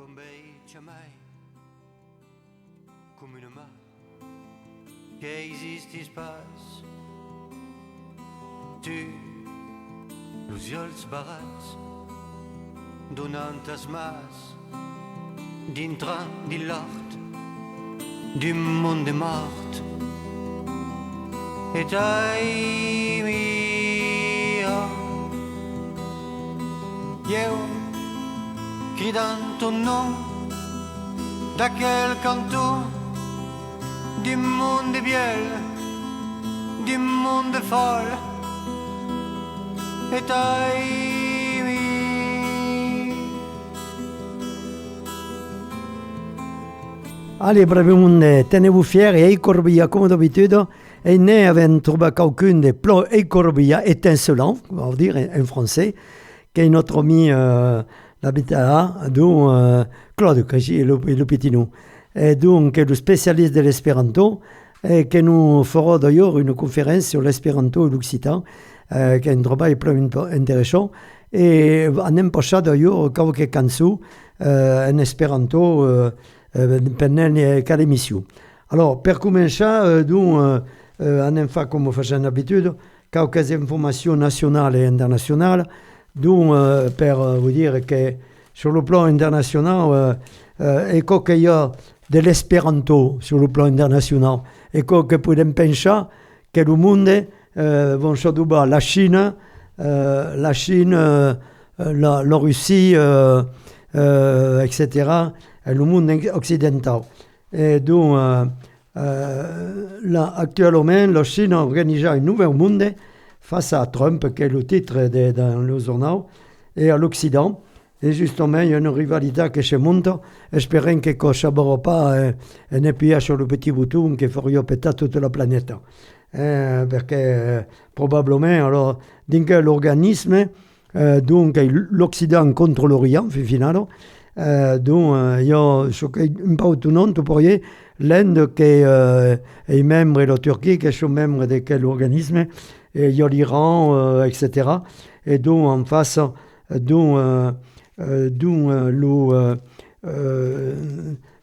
combacia mai come una mà che esiste spas tu los ulls barats donantes mas dintre di l'art du món de mort et ai mia io cridant ton nom d'aquel canton du monde biel, du monde folle, et aimi. Allez, brevemente, tenez-vous fiers et Corbilla, comme d'habitude, est né avec trouvé quelqu'un de plans et Corbilla étincelant, on va dire en français, qui est notre ami l'habitat, dont Claude, qui est le petit nom. Et donc, le spécialiste de l'espéranto, et que nous ferons d'ailleurs une conférence sur l'espéranto et l'occitan, qui est un travail très intéressant. Et on prochain d'ailleurs quelques cançons en espéranto pendant cada émission. Alors, per commencer, donc, on fait comme faisons d'habitude, quelques informations nationales et internationales. Donc, pour vous dire que sur le plan international, et qu'il y a de l'espéranto sur le plan international, et que podem penser que le monde va se trouver la Chine, la Russie, etc., et le monde occidental. Et donc, là, actuellement, la Chine a organisé un nouveau monde face à Trump, qui est le titre dans le journal, et à l'Occident. Et justement, il y a une rivalité qui se monte, espérant que ça ne va pas appuyer sur le petit bouton qui ferait péter toute la planète. Parce que probablement, alors, l'organisme, donc l'Occident contre l'Orient, finalement, donc il y a un peu tout le monde, tu pourrais, l'Inde qui est membre et la Turquie qui sont membres de quel organisme, et il y a l'Iran, etc. Et donc en face, donc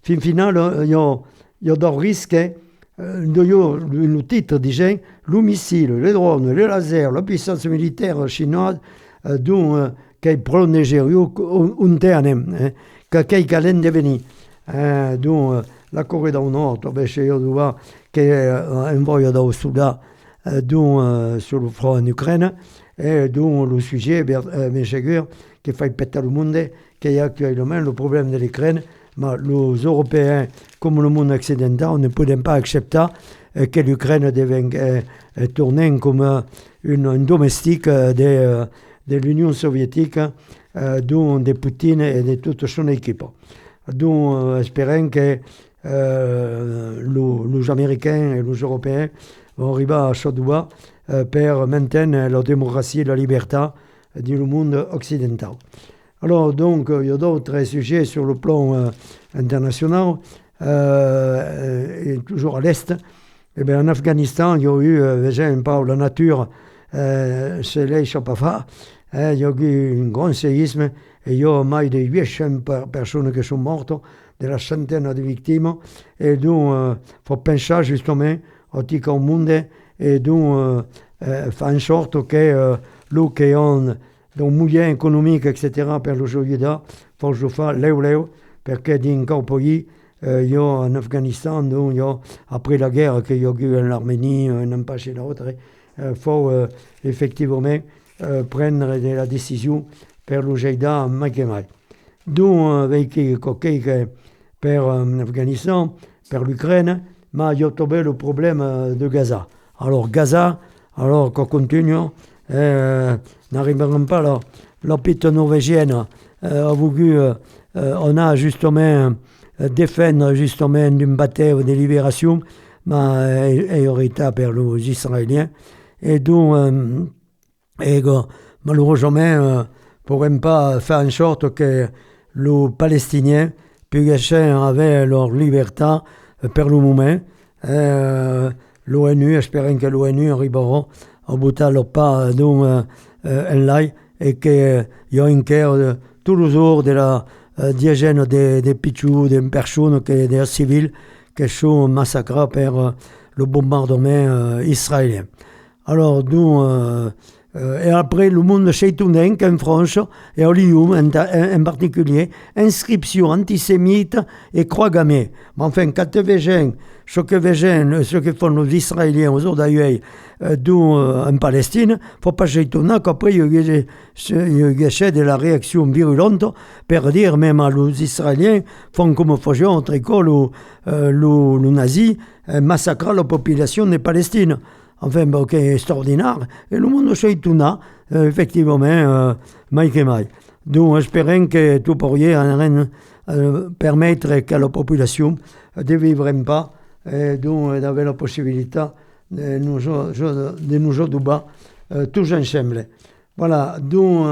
fin final, il y a des risques. Le titre disait le missile, les drones, les lasers, la puissance militaire chinoise, donc qui prend Nigeria un terme, qui calent devenir. Donc la Corée du Nord, qui envoie des soldats sur le front en Ukraine, et donc le sujet, bien sûr, qui fait péter le monde, qui est actuellement le problème de l'Ukraine. Mais les Européens, comme le monde occidental, ne peuvent pas accepter que l'Ukraine devienne tournée comme un domestique de l'Union soviétique, dont de Poutine et de toute son équipe. Donc, espérons que les Américains et les Européens vont arriver à Chodoua pour maintenir la démocratie et la liberté du monde occidental. Alors, donc, il y a d'autres sujets sur le plan international, et toujours à l'Est. Eh bien, en Afghanistan, il y a eu, déjà, par la nature, c'est les Chapafa, il y a eu un grand séisme, et il y a plus de 800 personnes qui sont mortes, de la centaine de victimes, et donc, il faut penser justement au petit monde, et donc, faire en sorte que l'eau qui ont donc moyens économiques, etc., per le Jolida, faut que je fasse l'eau, parce que dans un pays, il y a en Afghanistan, donc il y a, après la guerre qu'il y a eu en Arménie, un pas chez l'autre, il faut effectivement prendre la décision per le Jolida, mai que mai. Donc, avec per l'Afghanistan, per l'Ukraine, mais il y a trouvé le problème de Gaza. Alors, Gaza, alors qu'on continue, n'arriveront pas là. La petite norvégienne a voulu, on a justement défendre justement une bataille de libération, mais elle aurait été pour les Israéliens. Et donc, malheureusement, ne pourront pas faire en sorte que les Palestiniens puissent avoir leur liberté pour le moment. L'ONU, espérons que l'ONU arrivera à botter leur pas en l'ail et qu'il y a une guerre tous les jours de la diagènes des pichous, des personnes, des civils qui sont massacrés par le bombardement israélien. Alors, et après, le monde cheitounien en France, et à Lyon en particulier, inscription antisémite et croix gammée. Mais enfin, quand tu vois ce que font les Israéliens aujourd'hui en Palestine, il ne faut pas cheitouner qu'après, il y a de la réaction virulente pour dire même à les Israéliens font comme faisaient entre écoles les nazis, massacrent la population de Palestine. Enfin, bon, c'est extraordinaire. Et le monde cheitouna, effectivement, mai que mai. Donc, espérons que tout pourriez permettre que la population ne vivre pas, et donc d'avoir la possibilité de nous jouer bas, tous ensemble. Voilà, donc,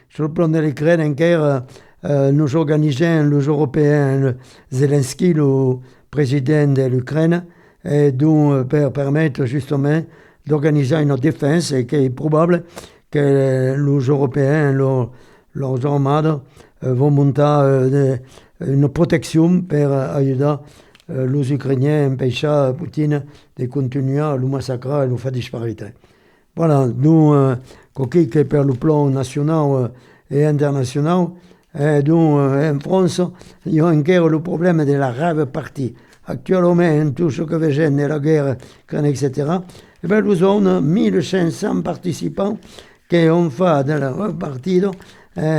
sur le plan de l'Ukraine, nous organisons les Européens, Zelensky, le président de l'Ukraine, et donc pour permettre justement d'organiser une défense et qu'il est probable que les Européens, leurs armades vont monter une protection pour aider les Ukrainiens à empêcher Poutine de continuer à le massacrer et le faire disparaître. Voilà, nous, que pour le plan national et international, et donc en France, il y a encore le problème de la rave partie. Actuellement, tout ce que veut de la guerre, etc., et bien, nous avons 1500 participants qui ont fait dans la partie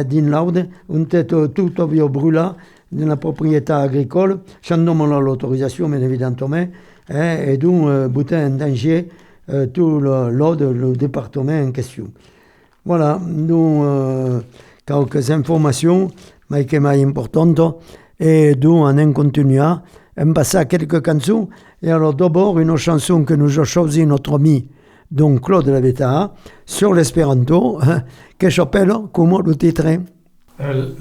d'une laude, une tête toute brûlée dans la propriété agricole, sans demander l'autorisation, bien évidemment, et donc, bouter en danger tout le département en question. Voilà, nous, quelques informations, mais qui sont importantes, et donc, on continue. On passe à quelques chansons. Et alors d'abord, une chanson que nous a choisi notre ami donc Claude Lavetta sur l'espéranto, qui s'appelle, comment le titre?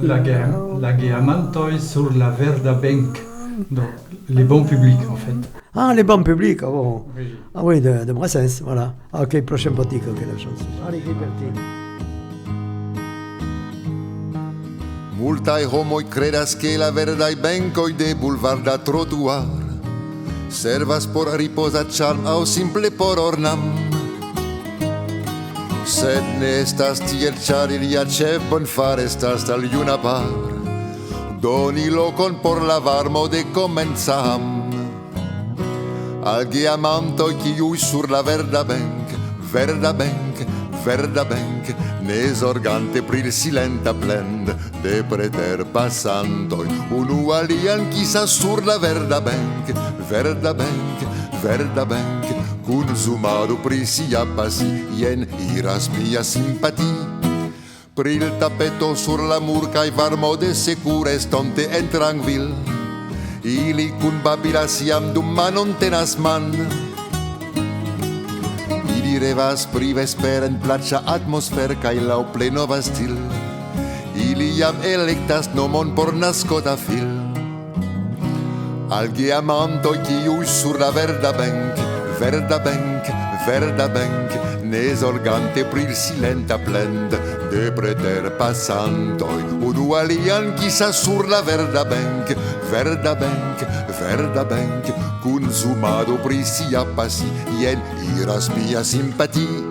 La Geamantoi sur la Verda Bank. Donc, les bons publics, en fait. Ah, les bons publics, ah bon. Oui. Ah oui, de Brassens, voilà. Ok, prochain petit que la chanson. Allez, Ghibertini. Multai homoi credas che la verdai bencoi de boulevard da trottoir servas por riposa charm au simple por ornam. Sed ne estas tiel char ilia ce bon far estas al iuna par doni locon por la varmo de comenzam. Al geamantoi quiui sur la verda bank, verda bank, verda bank, ne sorgante pril silenta plend de preter passantoi, unu alian chissà sur la verda bank, verda bank, verda bank, cun zumado pri sia pasi, ien iras mia simpatia. Pril tapeto sur la mur cae varmo de secure estonte en tranquil, ili cun babilas iam dum manon tenas man. Revas pri vesper en plaĉa atmosfer kaj laŭ pleno vastil. Ili jam elektas nomon por naskota fil. Al geamantoj kiuj sur la verda bank, verda bank, verda bank, ne zorgante pri silenta plend de preter passantoj, unu alian kisas sur la verda bank, verda bank, verda bank, cun zumado pri sia pasi, ien iras mia simpatia.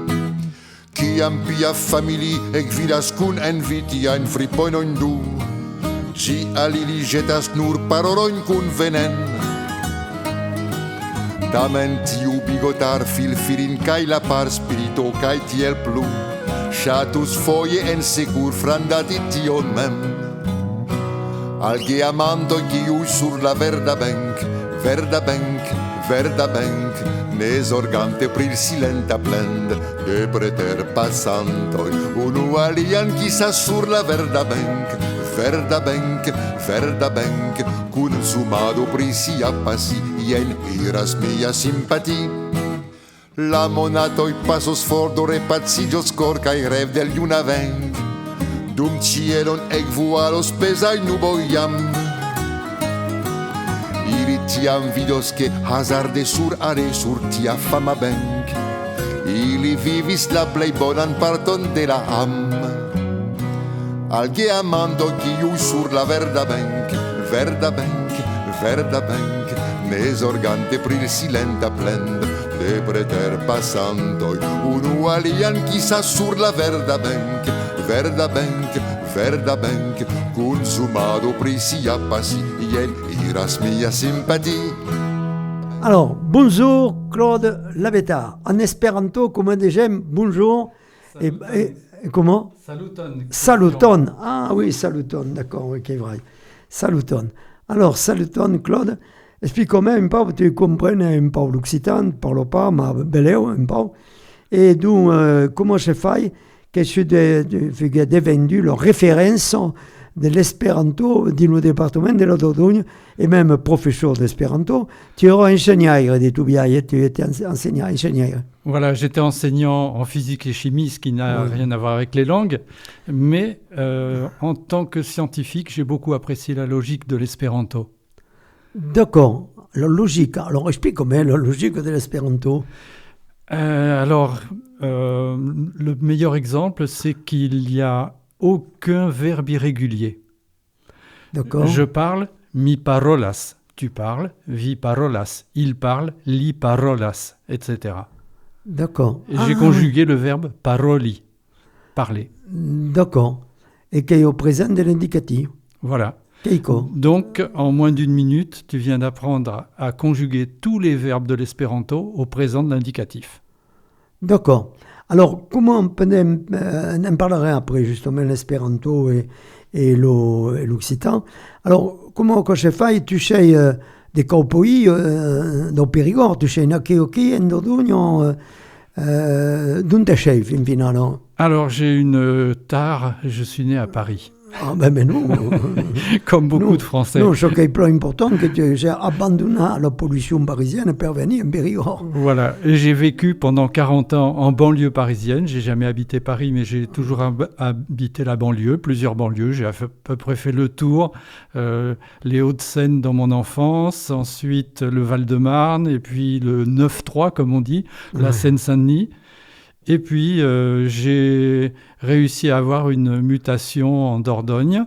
Ciam pia famili ekvidas cun envitiajn friponojn du, ĝi al ili ĵetas nur parolojn kun venen. Tamen tiu bigotar filfilin kaj la par spirito kaj tiel plu ŝatus foje ensegur frandati tion mem. Al geamantoj kiuj sur la verda bank, verda bank, verda bank, ne zorgante pri silenta plend de preter passantoj, unu alian kisas sur la verda bank, verda bank, verda bank, cun zumado pri sia pasi, ien iras mia simpatia. La monatoj pasos for do repaciĝos kor kaj rev del juna vent, dum cielon ekvualos pezaj nuboj jam. Ili tiam vidos che hazarde sur tia fama bank, ili vivis la plej bonan parton de la am. Alguém amando que sur la verda bank, verda bank, verda bank, nesorgante pril silenta plend, de preter passando, un alien chissà sur la verda bank, verda bank, verda bank, consumado prisi appassi, iel iras mia sympathie. Alors, bonjour Claude Labetta. En espéranto, comment déjà, bonjour. Et comment? Saluton. Saluton. Ah oui, saluton, d'accord, ok, vrai. Saluton. Alors, saluton Claude. Explique-moi un peu, tu comprends un peu l'occitan, ne parle pas, mais beleu un peu. Et donc, comment je fais que je suis devenu la référence de l'espéranto dans le département de la Dordogne et même professeur d'espéranto. Tu es enseignant de tout bien, tu étais enseignant. Voilà, j'étais enseignant en physique et chimie, ce qui n'a rien à voir avec les langues, mais en tant que scientifique, j'ai beaucoup apprécié la logique de l'espéranto. D'accord, la logique. Alors explique-moi la logique de l'espéranto. Le meilleur exemple, c'est qu'il n'y a aucun verbe irrégulier. D'accord. Je parle, mi parolas. Tu parles, vi parolas. Il parle, li parolas, etc. D'accord. Et j'ai conjugué le verbe paroli, parler. D'accord. Et qui est au présent de l'indicatif. Voilà. Keiko. Donc, en moins d'une minute, tu viens d'apprendre à conjuguer tous les verbes de l'espéranto au présent de l'indicatif. D'accord. Alors, comment on en parlerait après, justement, l'espéranto et l'occitan. Alors, comment quand je fais, tu sais des cowboys dans Périgord, tu sais Nakeoki, en Dordogne, d'où tu sais, fin final. Alors, j'ai une tare, je suis né à Paris. Ah ben mais non. Comme beaucoup de Français. Non, ce qui est plus important, que j'ai abandonné la pollution parisienne pour venir en Périgord. Voilà, et j'ai vécu pendant 40 ans en banlieue parisienne. J'ai jamais habité Paris, mais j'ai toujours habité la banlieue, plusieurs banlieues. J'ai à peu près fait le tour. Les Hauts-de-Seine dans mon enfance, ensuite le Val-de-Marne, et puis le 9-3, comme on dit, la Seine-Saint-Denis. Et puis, j'ai réussi à avoir une mutation en Dordogne.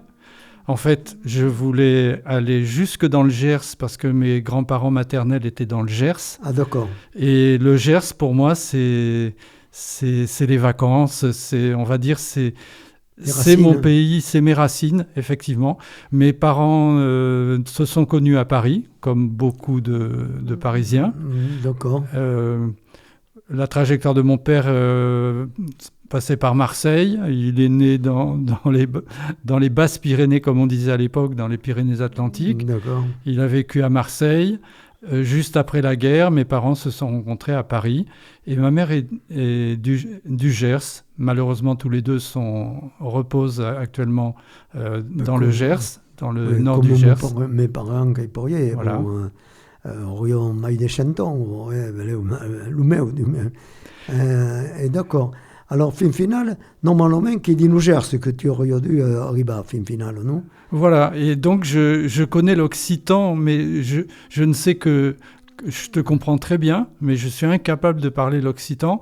En fait, je voulais aller jusque dans le Gers parce que mes grands-parents maternels étaient dans le Gers. Ah, d'accord. Et le Gers, pour moi, c'est les vacances. On va dire, c'est mon pays, c'est mes racines, effectivement. Mes parents se sont connus à Paris, comme beaucoup de Parisiens. D'accord. La trajectoire de mon père passait par Marseille. Il est né dans les Basses-Pyrénées, comme on disait à l'époque, dans les Pyrénées-Atlantiques. D'accord. Il a vécu à Marseille. Juste après la guerre, mes parents se sont rencontrés à Paris. Et ma mère est du Gers. Malheureusement, tous les deux reposent actuellement dans le Gers, dans le nord du Gers. Mes parents qui pourraient. Voilà. Orion Maï des Chantons, et d'accord. Alors, fin final, normalement, qui dit nous Gers que tu aurais dû arriver à fin final, non? Voilà, et donc je connais l'occitan, mais je ne sais que je te comprends très bien, mais je suis incapable de parler l'occitan.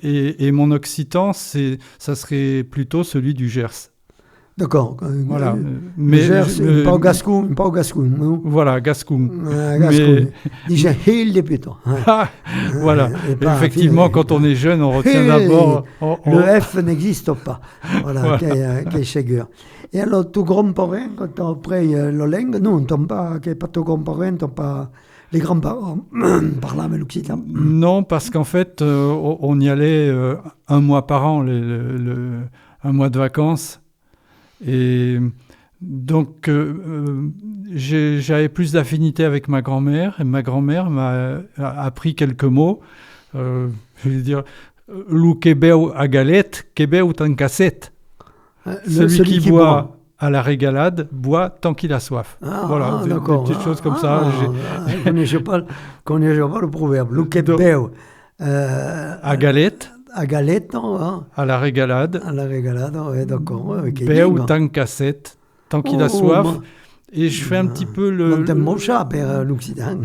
Et mon occitan, ça serait plutôt celui du Gers. D'accord. Voilà. Mais pas au gascon, non? Voilà, gascon. Déjà, il est plutôt. Voilà. Effectivement, quand on est jeune, on retient d'abord. Le F n'existe pas. Voilà. Quel chègue. Et alors, ton grand-parent, quand tu as appris la langue, non, pas ton grand-parent, t'as pas les grands-parents parlaient l'occitan. Non, parce qu'en fait, on y allait un mois par an, un mois de vacances. Et donc, j'avais plus d'affinité avec ma grand-mère. Et ma grand-mère m'a appris quelques mots. Je vais dire, « Lou kebeu à galette, kebeu tan cassette ». Celui qui boit à la régalade boit tant qu'il a soif. Voilà, des petites choses comme ça. Je connais pas le proverbe. « Lou kebeu à galette ». À galette, non? À la régalade. À la régalade, oui, d'accord. Peu ou tant cassette, tant qu'il a soif. Et je fais un petit peu Monte mon chat per l'Occitan.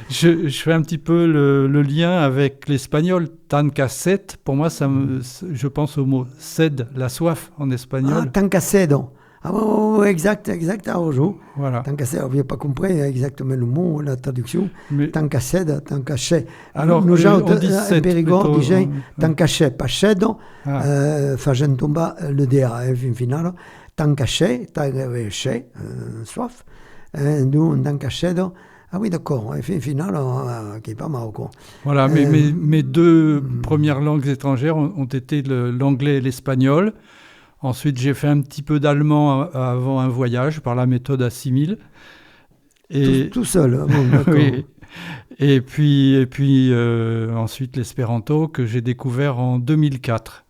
je fais un petit peu le lien avec l'espagnol. Tanca sed, pour moi, je pense au mot sed, la soif en Ah, espagnol. tanca sedo. Ah, oui, exact, Arrojo. Voilà. Tanca sedo, je n'ai pas compris exactement le mot, la traduction. Mais, Tanca sed, tanca che. alors, Nous, on dit en sed Périgord, plutôt, disaient tanca che, pas cedo, Ah. facendo tomba le DA, fin finale. Tanca che, soif. Nous, tanca cedo. Ah oui, d'accord, fin finale, qui est pas mal, quoi. Voilà, mes deux premières langues étrangères ont été l'anglais et l'espagnol. Ensuite, j'ai fait un petit peu d'allemand avant un voyage par la méthode Assimil. Tout seul, bon, d'accord. Oui. Et puis ensuite l'espéranto que j'ai découvert en 2004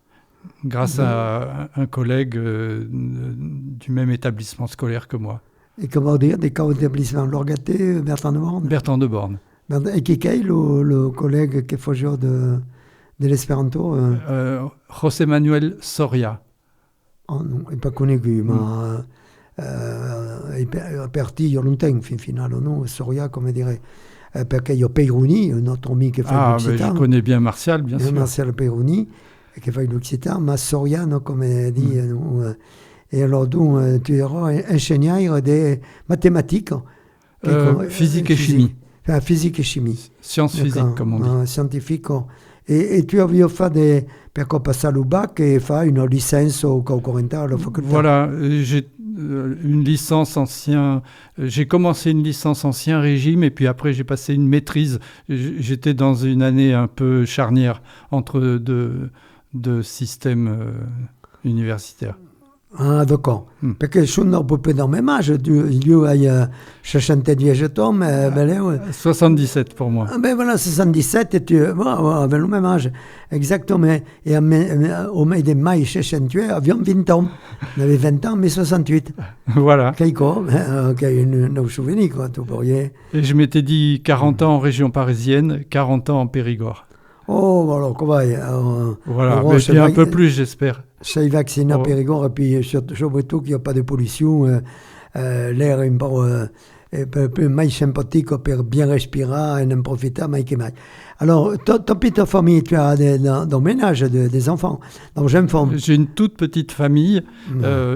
grâce à un collègue du même établissement scolaire que moi. Et comment dire, des cas d'établissement Lorgaté, Bertrand de Borne. Bertrand de Borne. Et qui est le collègue qui est faucheur de l'espéranto José Manuel Soria. Oh non, il n'est pas connu, mais il est parti il y a longtemps, fin finale, non, Soria, comme dirait. Parce qu'il y a Peironi, notre ami qui fait l'Occitan. Je connais bien Martial, bien sûr. Martial Peironi, qui fait l'Occitan, mais Soria, non, comme dit. Et alors, donc, tu auras ingénieur des mathématiques. Physique et chimie. Enfin, physique et chimie. Sciences physiques, comme on dit. Scientifique. Et tu as fait des... Per passer au bac et faire une licence au Corentin à la faculté. Voilà, j'ai une licence ancien. J'ai commencé une licence ancien régime et puis après j'ai passé une maîtrise. J'étais dans une année un peu charnière entre deux systèmes universitaires. Ah, d'accord. Parce que je suis un peu dans le même âge. Il y a 70 ans, mais... 77 pour moi. Ben voilà, 77, et tu avais le même âge. Exactement. Et au mois de mai 68, avions 20 ans. On avait 20 ans, mais 68. Voilà. Quelque un souvenir, quoi, tu pourrais... Et je m'étais dit 40 ans en région parisienne, 40 ans en Périgord. Oh, voilà, comment voilà, mais puis un peu plus, j'espère. Ça y vaccine à Périgord, et puis surtout qu'il n'y a pas de pollution, l'air est un peu plus sympathique pour bien respirer et en profiter, mais que mal. Alors, ta petite famille, tu as dans ménage des enfants, donc jeunes femmes. J'ai une toute petite famille,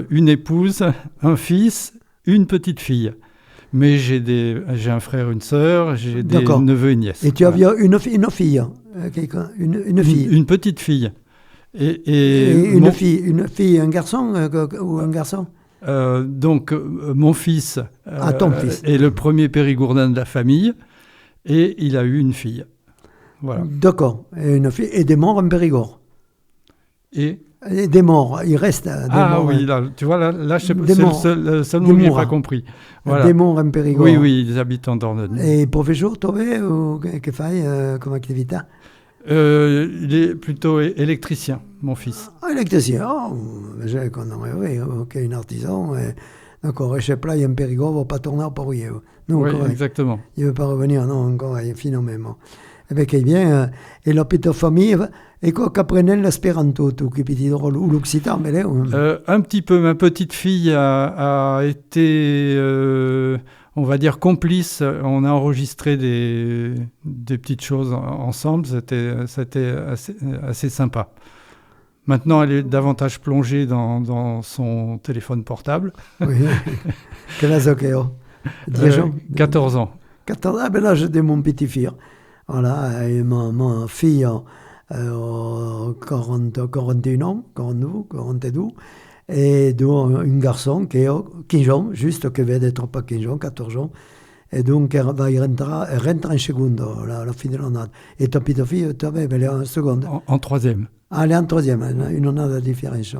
une épouse, un fils, une petite fille. Mais j'ai un frère, une sœur, j'ai des neveux et nièces. Et tu as une fille, une fille. Une petite fille. Et une fille, un garçon ou un garçon donc, mon fils, ton fils est le premier périgourdin de la famille et il a eu une fille. Voilà. D'accord. Et une fille et des morts en Périgord. Et des morts, il reste des morts. Oui, là, tu vois, là c'est le seul mot que je n'ai pas compris. Voilà. Des morts en Périgord. Oui, ils habitent en Dordogne. Et professeur, tu ou que fait comme activité il est plutôt électricien, mon fils. Ah, électricien, j'ai connu, ok, un artisan. D'accord, chez Play en Périgord, il ne va pas tourner pour rien. Oui, exactement. Il ne veut pas revenir, non, encore, finalement. Eh bien, qui est bien, et la petite famille, et quoi qu'apprenait l'espéranto, tout, qui petit drôle, ou l'occitan, mais là... Un petit peu, ma petite fille a été... on va dire complice, on a enregistré des petites choses ensemble, c'était assez sympa. Maintenant, elle est davantage plongée dans son téléphone portable. Oui, quel âge a 14 ans. 14 ans, ah ben là, j'étais mon petit-fils. Voilà, et ma fille a 41 ans, 42, et donc un garçon qui a 15 ans, juste qui vient d'être pas 15 ans, 14 ans, et donc elle va y rentrer en seconde, la fin de l'année. Et ta petite fille, elle est en seconde. En troisième. Ah, elle est en troisième, une année de différence.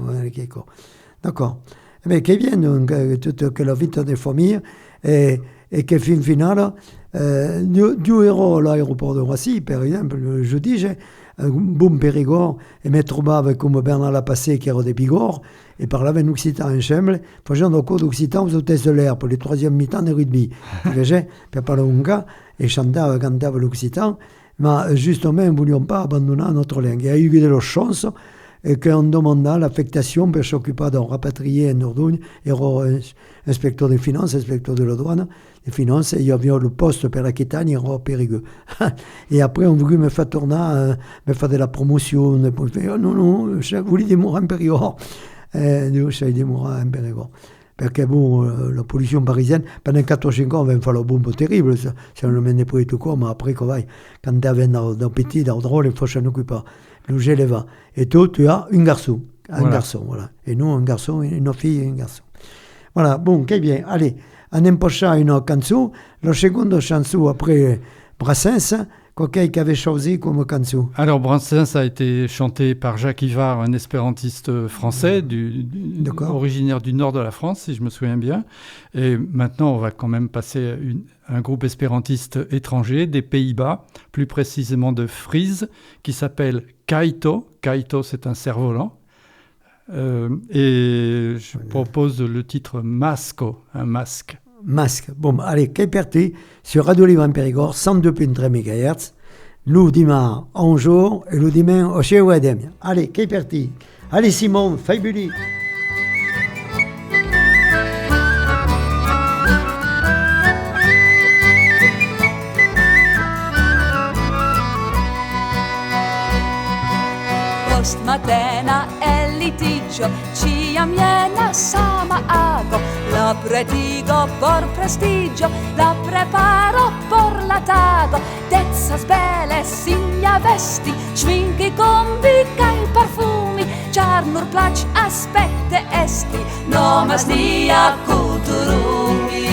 D'accord. Mais qui bien, donc, toute la vie des familles, et que fin finale, du héros à l'aéroport de Roissy, par exemple, je dis, j'ai un bon Périgord, et me trouvais comme Bernard Lapassé, qui era de Bigorre, et parlava en occitan en Chemble, faisant un cours d'occitan aux hôtesses de l'air pour les troisième mi-temps de rugby. Invece, per parlare un gars, et cantava l'occitan, mais justement, nous ne voulions pas abandonner notre langue. Il y a eu de la chance, e che on domanda l'affectation per s'occuper d'un rapatrié en Dordogne, ero inspecteur des finances, inspecteur de la douane, des finances, et il y avait le poste per l'Aquitaine, ero a Périgueux. Et après, on voulait me faire tourner, me faire de la promotion, et puis, non, je voulais démorer en Périgord. Io sai démorer en Périgord. Perché la pollution parisienne, pendant 4 ou 5 ans, il va falloir bombe terrible, ça. Si on le met pas tout quoi, mais après, quand tu avais dans petit, dans drôle, il faut s'en occuper. Le gel va. Et toi, tu as un garçon. Garçon, voilà. Et nous, un garçon, une fille et un garçon. Voilà, bon, che bien. Allez, on empocha une chanson. La seconde chanson, après Brassens, quelqu'un qui avait choisi comme chanson. Alors, Brassens a été chanté par Jacques Ivard, un espérantiste français, originaire du nord de la France, si je me souviens bien. Et maintenant, on va quand même passer un groupe espérantiste étranger des Pays-Bas, plus précisément de Frise, qui s'appelle Kaito. Kaito, c'est un cerf-volant. Et je propose le titre Masco, un masque. Masque. Bon, allez, che per te, sur Radio Libre en Périgord, 102.3 MHz, le dimanche 11 jours et le dimanche au chez Ouadem. Allez, che per te. Allez, Simon, fai bulli. Post matena el litigio, ci amiena sama ago, la predigo por prestigio, la preparo por la tago, dezzas belle signa vesti, schminchi combi kai parfumi, char nur plac aspette esti, nomas nia culturumi.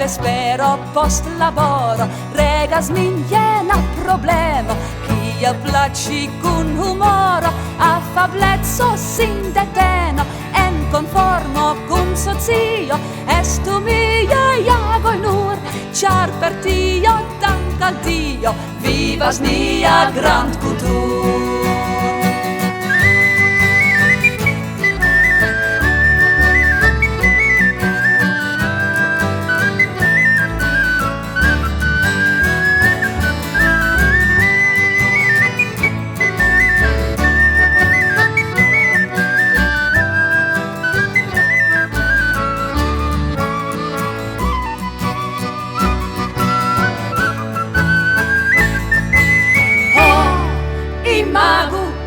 Spero post laboro regas min jena problemo kia placi kun humoro affablezzo sin deteno en conformo kun socio estu mia iago nur char per tio dank al Dio vivas nia grand cultur.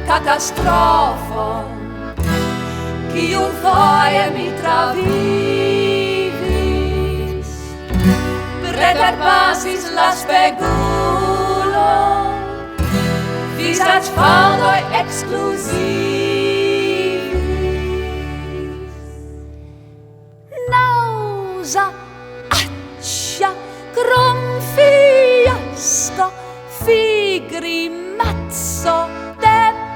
Catastrofon, kiun foje mi travivis, preterpasis la spegulo, vizaĝ faldoj ekskluzivis. Nauza, accia, krom fiasko, figrimazzo,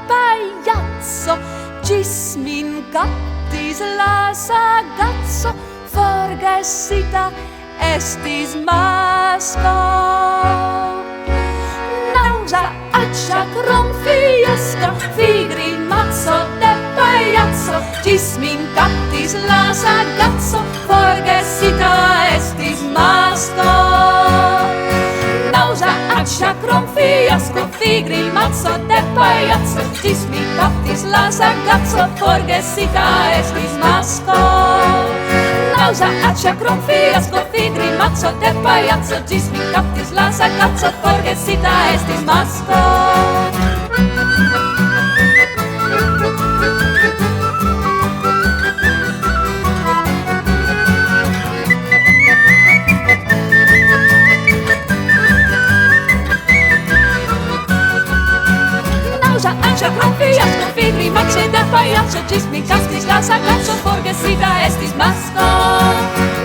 pagliazzo, gis min captis la sagazzo, forgesita estis masco. Nausa, accia, crom fiasco, figrimazzo de pagliazzo, gis min captis la sagazzo, forgesita estis masco. Nausa, accia, crom fiasco, figrimazzo de pagliazzo, gis mi captis la sagazzo, forgesita estis masco. Nausa, accia, crom fiasco, figrimazzo de pagliazzo, gis mi captis la sagazzo, forgesita estis masco. Fiasco, figrimazzo de pagliaccio, gis mi captis la sagazzo, forgesita estis masco.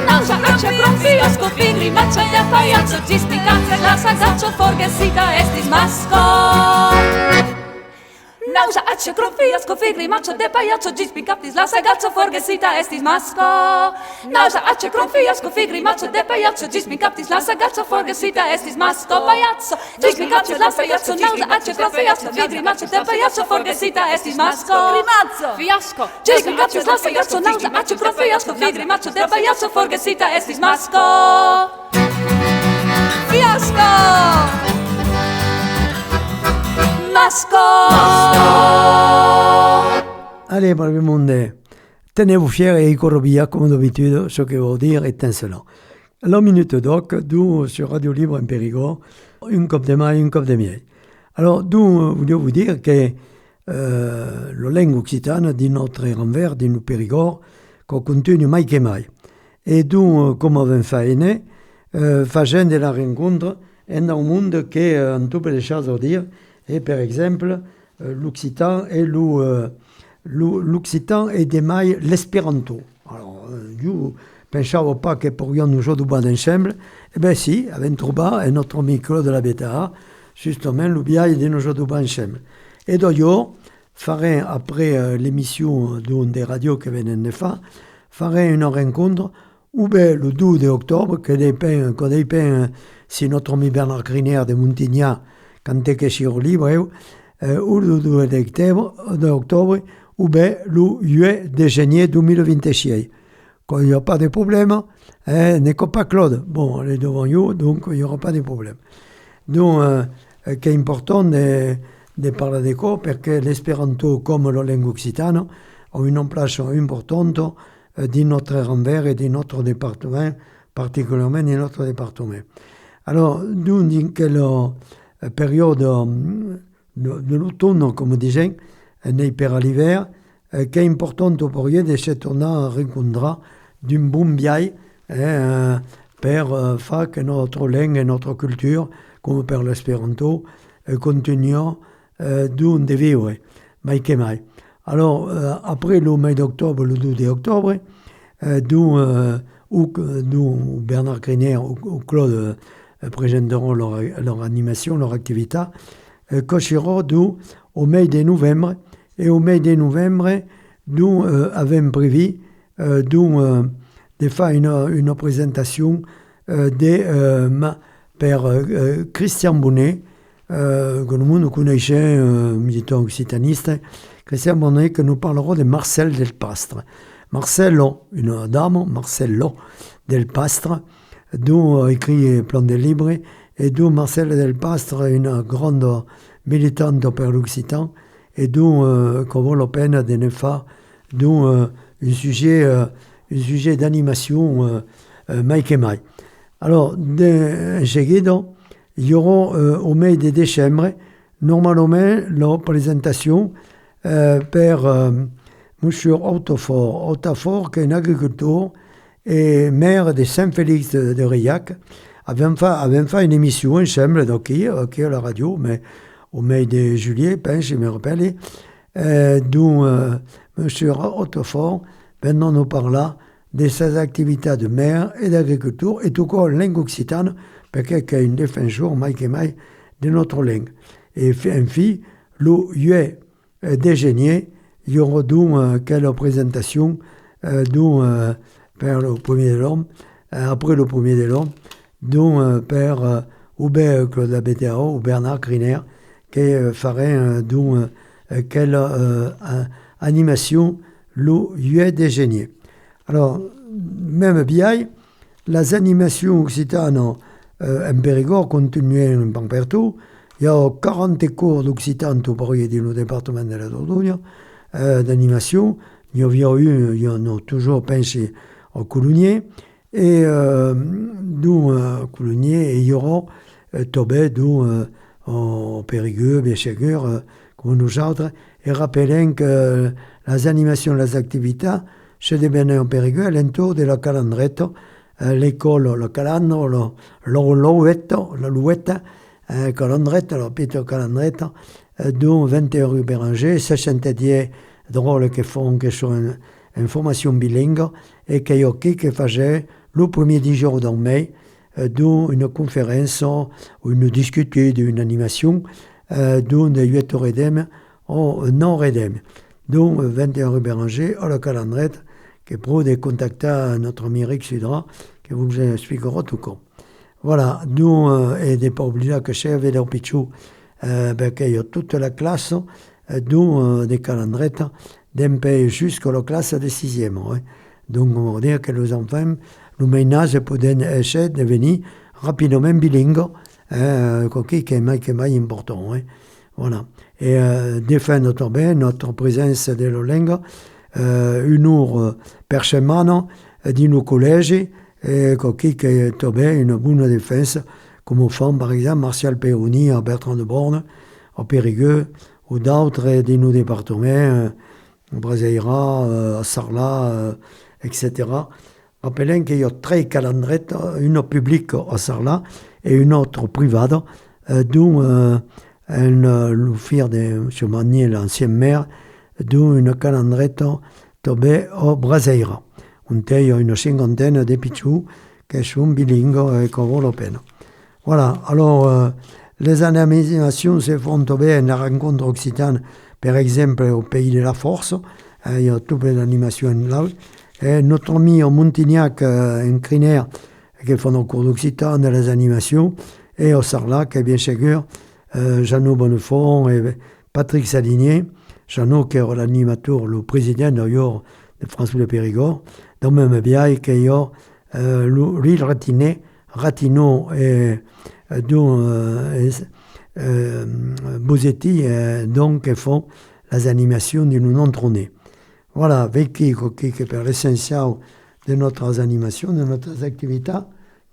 Nausa, accia, crom fiasco, figrimazzo de pagliaccio, gis mi captis la sagazzo, forgesita estis masco. Nausa acce crofiasco figli macho de pagliaccio gispi captis la sagazzo forgesita estis masco. Nausa acce crofiasco figli macho de pagliaccio gispi captis la sagazzo forgesita estis masco pagliaccio. Gispi captis la sagazzo nausa acce crofiasco figli macho de pagliaccio forgesita estis masco. Grimazzo. Fiasco. Gispi captis la sagazzo nausa acce crofiasco figli macho de pagliaccio forgesita estis masco. Fiasco. Masco. Allez, brave monde, tenez-vous fiers et écorobilla comme d'habitude, ce que vous dire est insolent. La minute doc, d'où sur Radio Libre en Périgord, une coupe de maille, une coupe de miel. Alors, d'où voulons vous dire que la langue occitane de notre renvers, de nos Périgord, qu'on continue mai que mai. Et d'où, comme on va faire, faisant de la rencontre, dans un monde qui a un tout peu de choses à dire, et par exemple, l'occitan et l'occitan et des mailles l'espéranto. Alors, nous pensons pas que pourrions nous jouer du bois d'ensemble. Eh bien, si, avec Trouba et notre ami Claude de la Beta, justement, le biais de nous jouer du bois ensemble. Et d'ailleurs, ferai après l'émission d'une des radios que viennent de faire, ferai une rencontre où ben, le 12 octobre, que des peins, si notre ami Bernard Griner de Montignac, quand est que sur libre, ou le 12 octobre, ou bien le 8 de janvier 2026. Quand il n'y a pas de problème, n'est pas Claude. Bon, elle est devant nous, donc il n'y aura pas de problème. Donc, c'est important de parler de quoi, parce que l'espéranto, comme la langue occitane, ont une place importante dans notre renvers et dans notre département, particulièrement dans notre département. Alors, nous, dans quelle période de l'automne, comme disait, n'est pas à l'hiver, qui est importante pour eux de se tourner à rencontrer d'un bon biais pour faire que notre langue et notre culture, comme pour l'espéranto, continuent de vivre, mais que mai. Alors, après le mois d'octobre, le 12 octobre, où Bernard Griner ou Claude présenteront leur animation, leur activité, cochera au mois de novembre. Et au mois de novembre, nous avons prévu de faire une présentation par Christian Bonnet, que le monde connaissait, militant occitaniste. Christian Bonnet, que nous parlerons de Marcel Del Pastre. Marcello, une dame, Marcello Del Pastre, d'où écrit plein de livres, et d'où Marcel Del Pastre, une grande militante pour l'Occitan, et d'où qu'on vaut la peine de ne faire, d'où un sujet d'animation mai que mai. Alors, de seguida, il y aura au mois de décembre, normalement, la présentation par M. Hautefort, qui est un agriculteur et maire de Saint-Félix de Riac, avait fait une émission ensemble, donc à la radio, mais au mois de juillet, je me rappelle, d'où M. Hautefort maintenant nous parla de ses activités de maire et d'agriculture, et tout cas langue occitane, parce qu'il y a une défenseur, mai que mai, de notre langue. Et enfin, le 8 de janvier, il y aura donc quelle présentation par le premier de l'homme, après le premier de l'homme, donc par Hubert Claude Labetero ou Bernard Griner, qui ferait donc quelle animation le 8 de janvier. Alors, même bien, les animations occitanes en Périgord continuent un partout. Il y a 40 cours d'occitan pour y dans le département de la Dordogne d'animation. Il y en a toujours pensé au Coulugnier. Et d'où Coulugnier, il y aura Tobé, d'où au Périgueux, bien sûr, comme nous autres. Et rappelons que les animations, les activités, se dévenaient en Périgueux à l'entour de la Calandrette, l'école, le Calandre, la Louette, Calandrette, la Peter Calandrette, dont 21 rue Béranger, 60 drôles qui sont une formation bilingue et qui faisaient le premier 10 jours dans mai, d'où une conférence ou une discussion d'une animation, d'où des 8 heures au nord-edem. Donc, 21 rue Béranger, à la Calandrette, qui est pro des contacts à notre ami Rick Sudra, qui vous expliquera tout con. Voilà, nous, et des pas oublier que chez Védor Pichou, qu'il y a toute la classe, d'où des Calandrettes, d'un pays jusqu'à la classe de 6e. Ouais. Donc, on va dire que les enfants, le ménage peut devenir rapidement bilingue, qui est mai important. Ouais. Voilà. Et de fin d'octobre, notre présence de la langue, une heure par semaine, dans nos collèges, et qui est une bonne défense, comme font par exemple Martial Perroni à Bertrand de Borne, à Périgueux, ou d'autres de nos départements, Braseira, à Sarlat, etc. Rappelons qu'il y a 3 calendrettes, une publique à Sarlat et une autre privée, dont le fils de M. Magnier, l'ancien maire, dont une calendrette tombée à Braseira. Il y a une cinquantaine de pichous qui sont bilingues et qui valent la peine. Voilà, alors les animations se font tomber à la rencontre occitane, par exemple au Pays de la Force, il y a toutes les animations là. Et notre ami au Montignac, un crinaire, qui font au cours d'Occitane les animations, et au Sarlat, qui est bien sûr Jeannot Bonnefond et Patrick Salinier. Jeannot qui est l'animateur, le président d'ailleurs de France Bleu Périgord, dans le même bien qu'il y a l'île Ratineau et Bosetti, donc qui font les animations de nous non-trônés. Voilà, avec qui est l'essentiel de notre animation, de notre activité,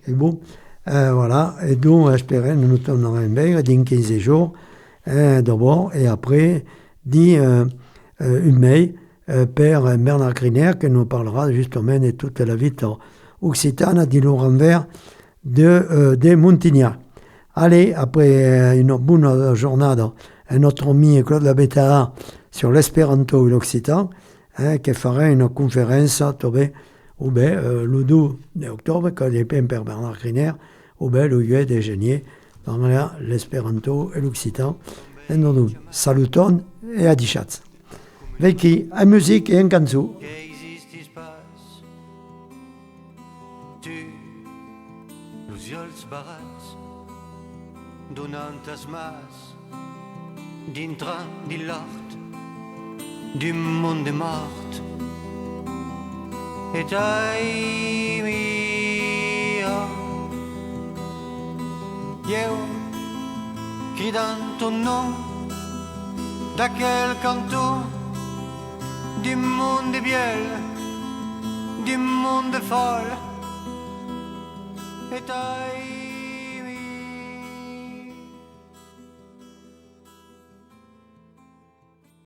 qui est bon. Voilà, et donc j'espère nous tournerons bien dans 15 jours, d'abord, et après, une mail par Bernard Criner, qui nous parlera justement de toute la vie occitane, du l'envers de Montignac. Allez, après une bonne journée, notre ami Claude Labetta sur l'espéranto et l'occitan, qui fera une conférence le 2 octobre, quand il est peint par Bernard Criner, au bel lieu des génies, dans l'espéranto et l'occitan. Et nous salutons et à dichat. Veki, en musique et en cançó. Que existis pas, tu, los ulls barats, donant tas mas, dintre de l'hort, du món de mort. Et ai mia, eu, cridant ton nom, d'aquel cantó, du monde biel, du monde folle, et ai